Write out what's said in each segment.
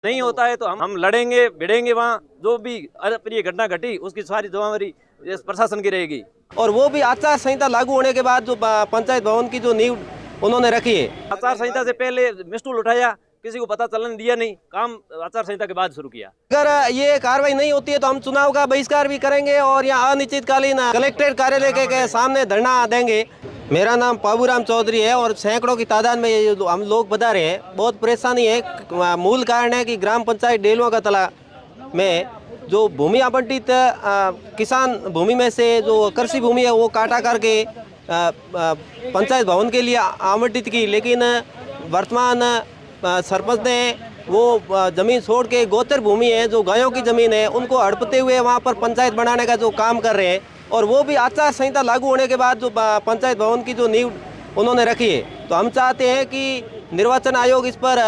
नहीं होता है तो हम लड़ेंगे भिड़ेंगे। वहाँ जो भी अप्रिय घटना घटी उसकी सारी जिम्मेवारी प्रशासन की रहेगी। और वो भी आचार संहिता लागू होने के बाद जो पंचायत भवन की जो नींव उन्होंने रखी है, आचार संहिता से पहले मिसटूल उठाया, किसी को पता चलने दिया नहीं, काम आचार संहिता के बाद शुरू किया। अगर ये कार्रवाई नहीं होती है तो हम चुनाव का बहिष्कार भी करेंगे और यहाँ अनिश्चितकालीन कलेक्ट्रेट कार्यालय के सामने धरना देंगे। मेरा नाम पाबूराम चौधरी है और सैकड़ों की तादाद में ये जो हम लोग बता रहे हैं, बहुत परेशानी है। मूल कारण है कि ग्राम पंचायत डेलुआ का तला में जो भूमि आवंटित किसान भूमि में से जो कृषि भूमि है वो काटा करके पंचायत भवन के लिए आवंटित की, लेकिन वर्तमान सरपंच ने वो ज़मीन छोड़ के गोचर भूमि है जो गायों की ज़मीन है उनको हड़पते हुए वहाँ पर पंचायत बनाने का जो काम कर रहे हैं, और वो भी आचार संहिता लागू होने के बाद जो पंचायत भवन की जो नींव उन्होंने रखी है। तो हम चाहते हैं कि निर्वाचन आयोग इस पर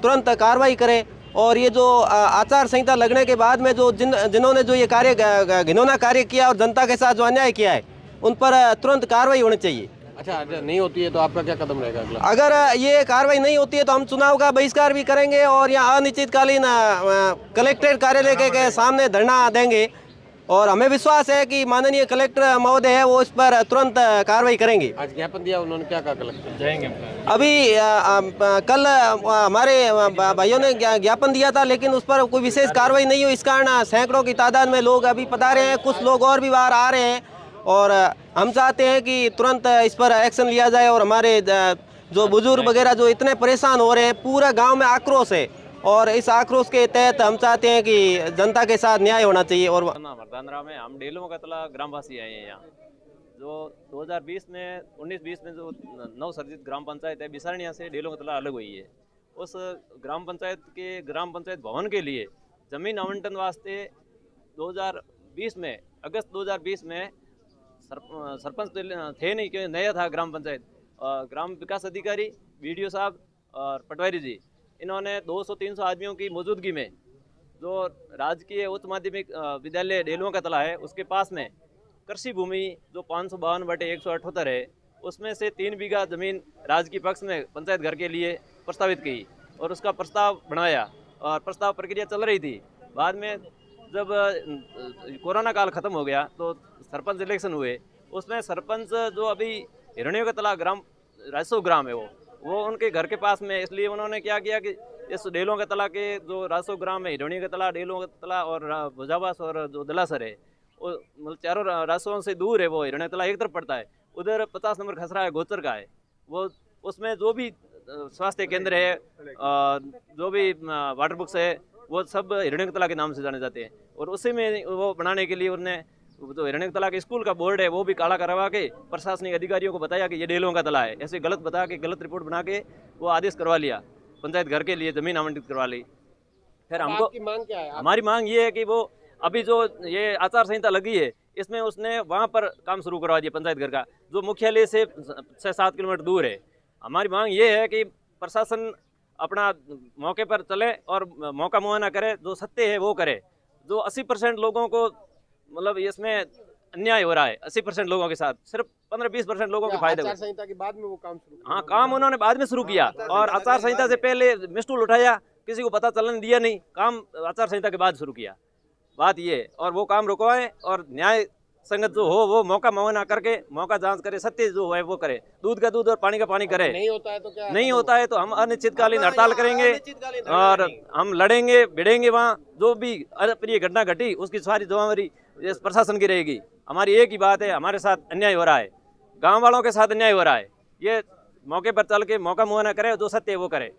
तुरंत कार्रवाई करे और ये जो आचार संहिता लगने के बाद में जो जिन्होंने जो ये कार्य घिनौना कार्य किया और जनता के साथ जो अन्याय किया है उन पर तुरंत कार्रवाई होनी चाहिए। अच्छा, नहीं होती है तो आपका क्या कदम रहेगा अगला? अगर ये कार्रवाई नहीं होती है तो हम चुनाव का बहिष्कार भी करेंगे और यहाँ अनिश्चितकालीन कलेक्ट्रेट कार्यालय के सामने धरना देंगे और हमें विश्वास है कि माननीय कलेक्टर महोदय है वो इस पर तुरंत कार्रवाई करेंगे। आज ज्ञापन दिया उन्होंने, क्या कहा कलेक्टर? जाएंगे अभी कल हमारे भाइयों ने ज्ञापन दिया था, लेकिन उस पर कोई विशेष कार्रवाई नहीं हुई। इस कारण सैकड़ों की तादाद में लोग अभी पधारे हैं, कुछ लोग और भी बाहर आ रहे हैं और हम चाहते हैं कि तुरंत इस पर एक्शन लिया जाए और हमारे जो बुजुर्ग वगैरह जो इतने परेशान हो रहे हैं, पूरा गांव में आक्रोश है और इस आक्रोश के तहत हम चाहते हैं कि जनता के साथ न्याय होना चाहिए। और मर्दानरा में हम डेलुआ का तला ग्रामवासी आए हैं यहाँ, जो 2020 में 19-20 में जो नवसर्जित ग्राम पंचायत है बिसारनिया से डेलुआ का तला अलग हुई है। उस ग्राम पंचायत भवन के लिए जमीन आवंटन वास्ते 2020 में अगस्त 2020 में सरपंच थे नहीं, क्योंकि नया था ग्राम पंचायत। ग्राम विकास अधिकारी बीडीओ साहब और पटवारी जी, इन्होंने 200-300 आदमियों की मौजूदगी में जो राजकीय उच्च माध्यमिक विद्यालय डेलुआ का तला है उसके पास में कृषि भूमि जो 552/178 है, उसमें से 3 बीघा जमीन राजकीय पक्ष में पंचायत घर के लिए प्रस्तावित की और उसका प्रस्ताव बनाया और प्रस्ताव प्रक्रिया चल रही थी। बाद में जब कोरोना काल खत्म हो गया तो सरपंच इलेक्शन हुए, उसमें सरपंच जो अभी हिरण्यों का तला ग्राम राजस्व ग्राम है वो उनके घर के पास में, इसलिए उन्होंने क्या किया कि इस डेलुआ का तला के जो राजस्व ग्राम है हिरण्यों का तला, डेलुआ का तला और भुजावास और जो दलासर है, वो मतलब चारों राजस्वों से दूर है। वो हिरण्य तला एक तरफ पड़ता है, उधर 50 नंबर खसरा है गोचर का है, वो उसमें जो भी स्वास्थ्य केंद्र है, जो भी वाटर बुक्स है, वो सब हिरण्य तला के नाम से जाने जाते हैं। और उसी में वो बनाने के लिए उन्होंने जो हिरण्य तला के स्कूल का बोर्ड है वो भी काला करवा के प्रशासनिक अधिकारियों को बताया कि ये डेलुआ का तला है, ऐसे गलत बता के गलत रिपोर्ट बना के वो आदेश करवा लिया, पंचायत घर के लिए जमीन आवंटित करवा ली। फिर हमको मांग क्या है? हमारी मांग ये है कि वो अभी जो ये आचार संहिता लगी है इसमें उसने वहाँ पर काम शुरू करवा दिया पंचायत घर का, जो मुख्यालय से 6-7 किलोमीटर दूर है। हमारी मांग ये है कि प्रशासन अपना मौके पर चले और मौका मुआयना करे, जो सत्य है वो करे। जो 80% लोगों को मतलब इसमें अन्याय हो रहा है, 80% लोगों के साथ सिर्फ 15-20% लोगों के फायदे। आचार संहिता के बाद में वो काम शुरू? हाँ, काम उन्होंने बाद में शुरू किया और आचार संहिता से पहले मिसटूल उठाया, किसी को पता चलने दिया नहीं, काम आचार संहिता के बाद शुरू किया। बात ये, और वो काम रुकवाए और न्याय संगत जो हो वो मौका मुआयना करके मौका जांच करे, सत्य जो है वो करे, दूध का दूध और पानी का पानी करे। नहीं होता है तो क्या? नहीं होता है तो हम अनिश्चितकालीन हड़ताल करेंगे और हम लड़ेंगे भिड़ेंगे। वहाँ जो भी अप्रिय घटना घटी उसकी सारी जिम्मेवारी प्रशासन की रहेगी। हमारी एक ही बात है, हमारे साथ अन्याय हो रहा है, गाँव वालों के साथ अन्याय हो रहा है, ये मौके पर चल के मौका मुआयना करे, जो सत्य है वो करे।